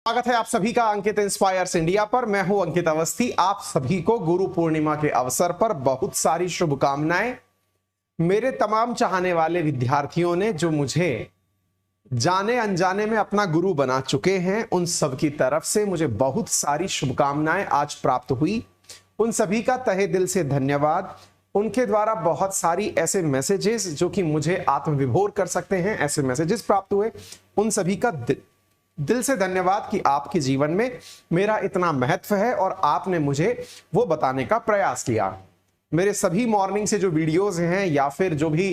स्वागत है आप सभी का अंकित इंस्पायर्स इंडिया पर। मैं हूं अंकित अवस्थी। आप सभी को गुरु पूर्णिमा के अवसर पर बहुत सारी शुभकामनाएं। मेरे तमाम चाहने वाले विद्यार्थियों ने जो मुझे जाने अनजाने में अपना गुरु बना चुके हैं, उन सब की तरफ से मुझे बहुत सारी शुभकामनाएं आज प्राप्त हुई। उन सभी का तहे दिल से धन्यवाद। उनके द्वारा बहुत सारी ऐसे मैसेजेस जो कि मुझे आत्मविभोर कर सकते हैं, ऐसे मैसेजेस प्राप्त हुए। उन सभी का दिल से धन्यवाद कि आपके जीवन में मेरा इतना महत्व है और आपने मुझे वो बताने का प्रयास किया। मेरे सभी मॉर्निंग से जो वीडियोस हैं या फिर जो भी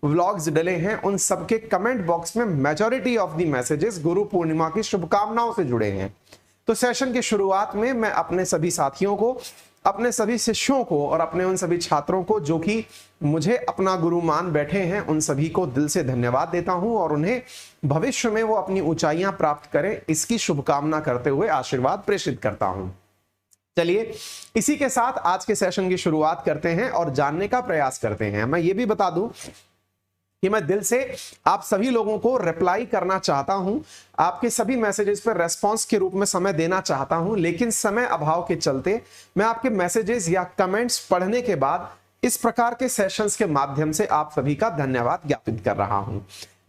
व्लॉग्स डले हैं, उन सबके कमेंट बॉक्स में majority of the messages Guru Purnima की शुभकामनाओं से जुड़े हैं। तो सेशन की शुरुआत में मैं अपने सभी साथियों को, अपने सभी शिष्यों को और अपने उन सभी छात्रों को जो कि मुझे अपना गुरु मान बैठे हैं, उन सभी को दिल से धन्यवाद देता हूं और उन्हें भविष्य में वो अपनी ऊंचाइयां प्राप्त करें, इसकी शुभकामना करते हुए आशीर्वाद प्रेषित करता हूं। चलिए इसी के साथ आज के सेशन की शुरुआत करते हैं और जानने का प्रयास करते हैं। मैं ये भी बता दूं कि मैं दिल से आप सभी लोगों को रिप्लाई करना चाहता हूं, आपके सभी मैसेजेस पर रेस्पॉन्स के रूप में समय देना चाहता हूं, लेकिन समय अभाव के चलते मैं आपके मैसेजेस या कमेंट्स पढ़ने के बाद इस प्रकार के सेशंस के माध्यम से आप सभी का धन्यवाद ज्ञापित कर रहा हूं।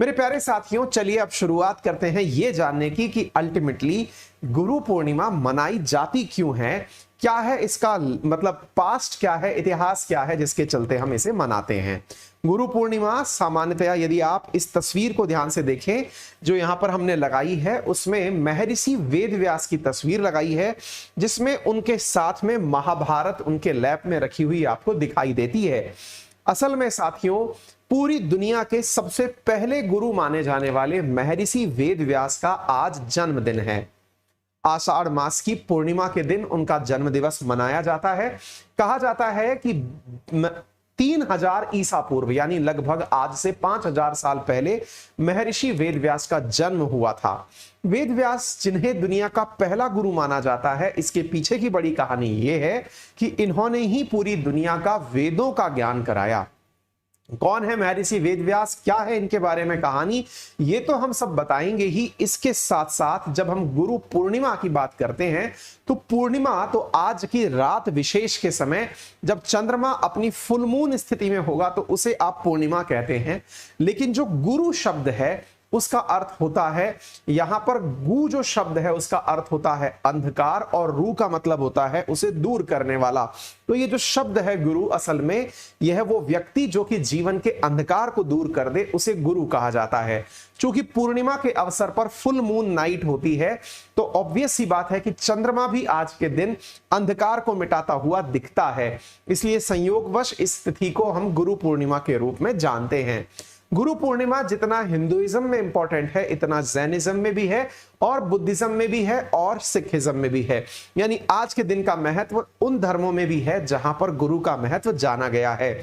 मेरे प्यारे साथियों, चलिए अब शुरुआत करते हैं ये जानने की कि अल्टीमेटली गुरु पूर्णिमा मनाई जाती क्यों है, क्या है इसका मतलब, पास्ट क्या है, इतिहास क्या है जिसके चलते हम इसे मनाते हैं। गुरु पूर्णिमा सामान्यतया यदि आप इस तस्वीर को ध्यान से देखें जो यहां पर हमने लगाई है, उसमें महर्षि वेदव्यास की तस्वीर लगाई है, जिसमें उनके साथ में महाभारत उनके लैप में रखी हुई आपको दिखाई देती है। असल में साथियों, पूरी दुनिया के सबसे पहले गुरु माने जाने वाले महर्षि वेदव्यास का आज जन्मदिन है। आषाढ़ मास की पूर्णिमा के दिन उनका जन्म दिवस मनाया जाता है। कहा जाता है कि 3000 ईसा पूर्व यानी लगभग आज से 5000 साल पहले महर्षि वेदव्यास का जन्म हुआ था। वेदव्यास जिन्हें दुनिया का पहला गुरु माना जाता है, इसके पीछे की बड़ी कहानी यह है कि इन्होंने ही पूरी दुनिया का वेदों का ज्ञान कराया। कौन है महर्षि वेदव्यास, क्या है इनके बारे में कहानी, ये तो हम सब बताएंगे ही। इसके साथ साथ जब हम गुरु पूर्णिमा की बात करते हैं तो पूर्णिमा तो आज की रात विशेष के समय जब चंद्रमा अपनी फुल मून स्थिति में होगा तो उसे आप पूर्णिमा कहते हैं। लेकिन जो गुरु शब्द है उसका अर्थ होता है, यहां पर गु जो शब्द है उसका अर्थ होता है अंधकार और रू का मतलब होता है उसे दूर करने वाला। तो ये जो शब्द है गुरु, असल में यह वो व्यक्ति जो कि जीवन के अंधकार को दूर कर दे, उसे गुरु कहा जाता है। चूंकि पूर्णिमा के अवसर पर फुल मून नाइट होती है तो ऑब्वियस सी बात है कि चंद्रमा भी आज के दिन अंधकार को मिटाता हुआ दिखता है, इसलिए संयोगवश इस तिथि को हम गुरु पूर्णिमा के रूप में जानते हैं। गुरु पूर्णिमा जितना हिंदुइज्म में इंपॉर्टेंट है, इतना जैनिज्म में भी है और बुद्धिज्म में भी है और सिखिज्म में भी है। यानी आज के दिन का महत्व उन धर्मों में भी है जहां पर गुरु का महत्व जाना गया है।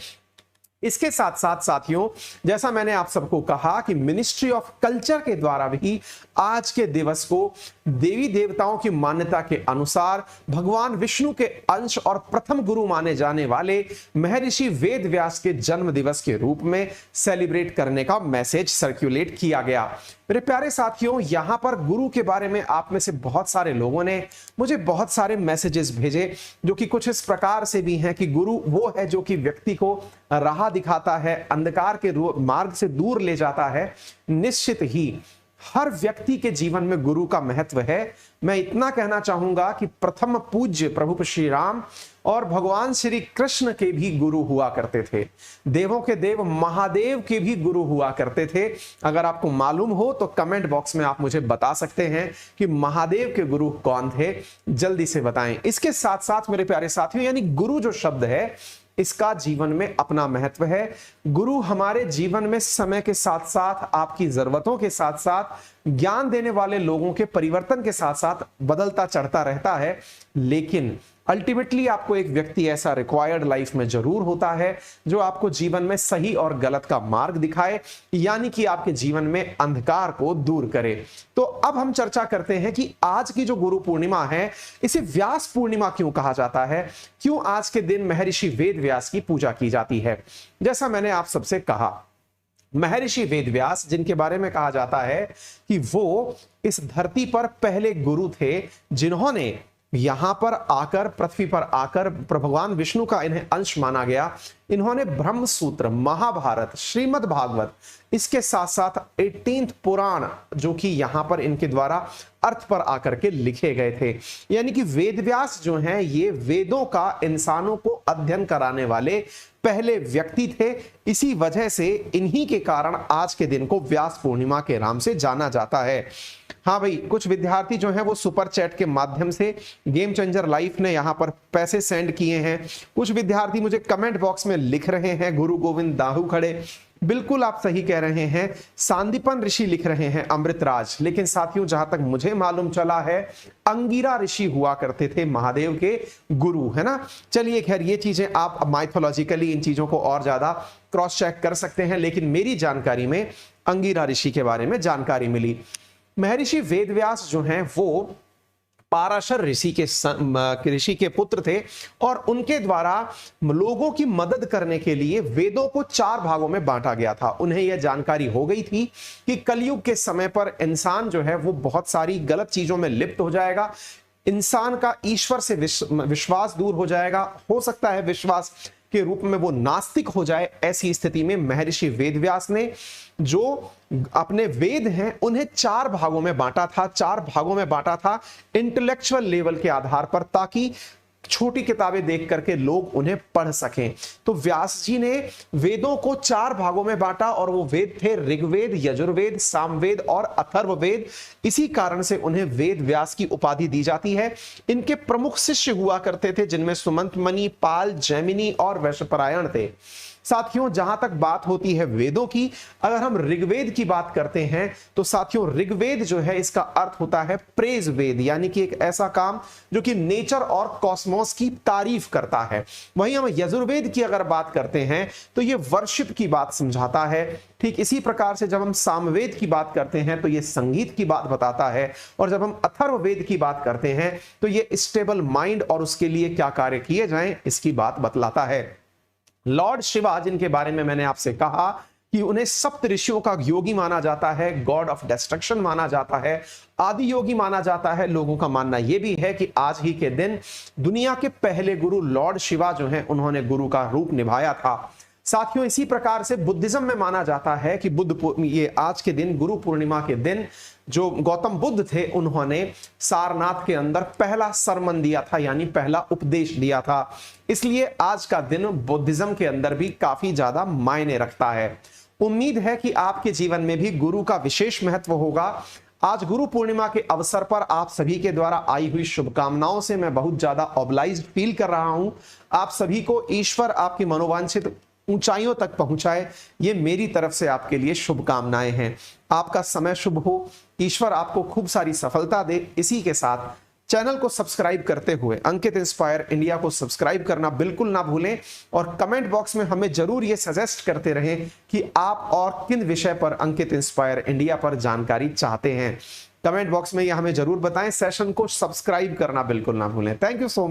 इसके साथ साथ साथियों, जैसा मैंने आप सबको कहा कि मिनिस्ट्री ऑफ कल्चर के द्वारा भी आज के दिवस को देवी देवताओं की मान्यता के अनुसार भगवान विष्णु के अंश और प्रथम गुरु माने जाने वाले महर्षि वेदव्यास के जन्म दिवस के रूप में सेलिब्रेट करने का मैसेज सर्कुलेट किया गया। मेरे प्यारे साथियों, यहां पर गुरु के बारे में आप में से बहुत सारे लोगों ने मुझे बहुत सारे मैसेजेस भेजे जो कि कुछ इस प्रकार से भी हैं कि गुरु वो है जो कि व्यक्ति को राह दिखाता है, अंधकार के मार्ग से दूर ले जाता है। निश्चित ही हर व्यक्ति के जीवन में गुरु का महत्व है। मैं इतना कहना चाहूंगा कि प्रथम पूज्य प्रभु श्री राम और भगवान श्री कृष्ण के भी गुरु हुआ करते थे। देवों के देव महादेव के भी गुरु हुआ करते थे। अगर आपको मालूम हो तो कमेंट बॉक्स में आप मुझे बता सकते हैं कि महादेव के गुरु कौन थे, जल्दी से बताएं। इसके साथ साथ मेरे प्यारे साथियों, यानी गुरु जो शब्द है इसका जीवन में अपना महत्व है। गुरु हमारे जीवन में समय के साथ साथ, आपकी जरूरतों के साथ साथ, ज्ञान देने वाले लोगों के परिवर्तन के साथ साथ बदलता चढ़ता रहता है। लेकिन अल्टीमेटली आपको एक व्यक्ति ऐसा रिक्वायर्ड लाइफ में जरूर होता है जो आपको जीवन में सही और गलत का मार्ग दिखाए, यानी कि आपके जीवन में अंधकार को दूर करे। तो अब हम चर्चा करते हैं कि आज की जो गुरु पूर्णिमा है, इसे व्यास पूर्णिमा क्यों कहा जाता है, क्यों आज के दिन महर्षि वेद व्यास की पूजा की जाती है। जैसा मैंने आप सबसे कहा, महर्षि वेदव्यास, जिनके बारे में कहा जाता है कि वो इस धरती पर पहले गुरु थे, जिन्होंने यहां पर आकर, पृथ्वी पर आकर, भगवान विष्णु का इन्हें अंश माना गया। इन्होंने ब्रह्म सूत्र, महाभारत, श्रीमद् भागवत, इसके साथ साथ 18th पुराण, जो कि यहां पर इनके द्वारा अर्थ पर आकर के लिखे गए थे। यानी कि वेदव्यास जो हैं, ये वेदों का इंसानों को अध्ययन कराने वाले पहले व्यक्ति थे। इसी वजह से इन्हीं के कारण आज के दिन को व्यास पूर्णिमा के नाम से जाना जाता है। हाँ भाई, कुछ विद्यार्थी जो हैं वो सुपर चैट के माध्यम से गेम चेंजर लाइफ ने यहां पर पैसे सेंड किए हैं। कुछ विद्यार्थी मुझे कमेंट बॉक्स में लिख रहे हैं, गुरु गोविंद दाहू खड़े, बिल्कुल आप सही कह रहे हैं। सांदीपन ऋषि लिख रहे हैं अमृतराज। लेकिन साथियों, जहां तक मुझे मालूम चला है, अंगिरा ऋषि हुआ करते थे महादेव के गुरु, है ना। चलिए खैर, ये चीजें आप माइथोलॉजिकली इन चीजों को और ज्यादा क्रॉस चेक कर सकते हैं, लेकिन मेरी जानकारी में अंगिरा ऋषि के बारे में जानकारी मिली। महर्षि वेदव्यास जो हैं वो पाराशर ऋषि के पुत्र थे, और उनके द्वारा लोगों की मदद करने के लिए वेदों को 4 भागों में बांटा गया था। उन्हें यह जानकारी हो गई थी कि कलयुग के समय पर इंसान जो है वो बहुत सारी गलत चीजों में लिप्त हो जाएगा, इंसान का ईश्वर से विश्वास दूर हो जाएगा, हो सकता है विश्वास के रूप में वो नास्तिक हो जाए। ऐसी स्थिति में महर्षि वेदव्यास ने जो अपने वेद हैं उन्हें 4 भागों में बांटा था। 4 भागों में बांटा था इंटेलेक्चुअल लेवल के आधार पर, ताकि छोटी किताबें देख करके लोग उन्हें पढ़ सकें। तो व्यास जी ने वेदों को 4 भागों में बांटा, और वो वेद थे ऋग्वेद, यजुर्वेद, सामवेद और अथर्ववेद। इसी कारण से उन्हें वेद व्यास की उपाधि दी जाती है। इनके प्रमुख शिष्य हुआ करते थे, जिनमें सुमंत मणि, पाल, जैमिनी और वैशंपायन थे। साथियों, जहां तक बात होती है वेदों की, अगर हम ऋग्वेद की बात करते हैं तो साथियों, ऋग्वेद जो है इसका अर्थ होता है प्रेज वेद, यानी कि एक ऐसा काम जो कि नेचर और कॉस्मोस की तारीफ करता है। वहीं हम यजुर्वेद की अगर बात करते हैं तो ये वर्शिप की बात समझाता है। ठीक इसी प्रकार से जब हम सामवेद की बात करते हैं तो ये संगीत की बात बताता है, और जब हम अथर्ववेद की बात करते हैं तो ये स्टेबल माइंड और उसके लिए क्या कार्य किए जाएं इसकी बात बतलाता है। लॉर्ड शिवा, जिनके बारे में मैंने आपसे कहा कि उन्हें सप्त ऋषियों का योगी माना जाता है, गॉड ऑफ डिस्ट्रक्शन माना जाता है, आदि योगी माना जाता है। लोगों का मानना यह भी है कि आज ही के दिन दुनिया के पहले गुरु लॉर्ड शिवा जो हैं उन्होंने गुरु का रूप निभाया था। साथियों, इसी प्रकार से बुद्धिज्म में माना जाता है कि ये आज के दिन, गुरु पूर्णिमा के दिन, जो गौतम बुद्ध थे उन्होंने सारनाथ के अंदर पहला सरमन दिया था, यानी पहला उपदेश दिया था। इसलिए आज का दिन बुद्धिज्म के अंदर भी काफी ज्यादा मायने रखता है। उम्मीद है कि आपके जीवन में भी गुरु का विशेष महत्व होगा। आज गुरु पूर्णिमा के अवसर पर आप सभी के द्वारा आई हुई शुभकामनाओं से मैं बहुत ज्यादा ऑब्लाइज्ड फील कर रहा हूं। आप सभी को ईश्वर आपकी मनोवांछित ऊंचाइयों तक पहुंचाए, ये मेरी तरफ से आपके लिए शुभकामनाएं हैं। आपका समय शुभ हो, ईश्वर आपको खूब सारी सफलता दे। इसी के साथ चैनल को सब्सक्राइब करते हुए अंकित इंस्पायर इंडिया को सब्सक्राइब करना बिल्कुल ना भूलें, और कमेंट बॉक्स में हमें जरूर ये सजेस्ट करते रहें कि आप और किन विषय पर अंकित इंस्पायर इंडिया पर जानकारी चाहते हैं। कमेंट बॉक्स में ये हमें जरूर बताएं। सेशन को सब्सक्राइब करना बिल्कुल ना भूलें। Thank you so much.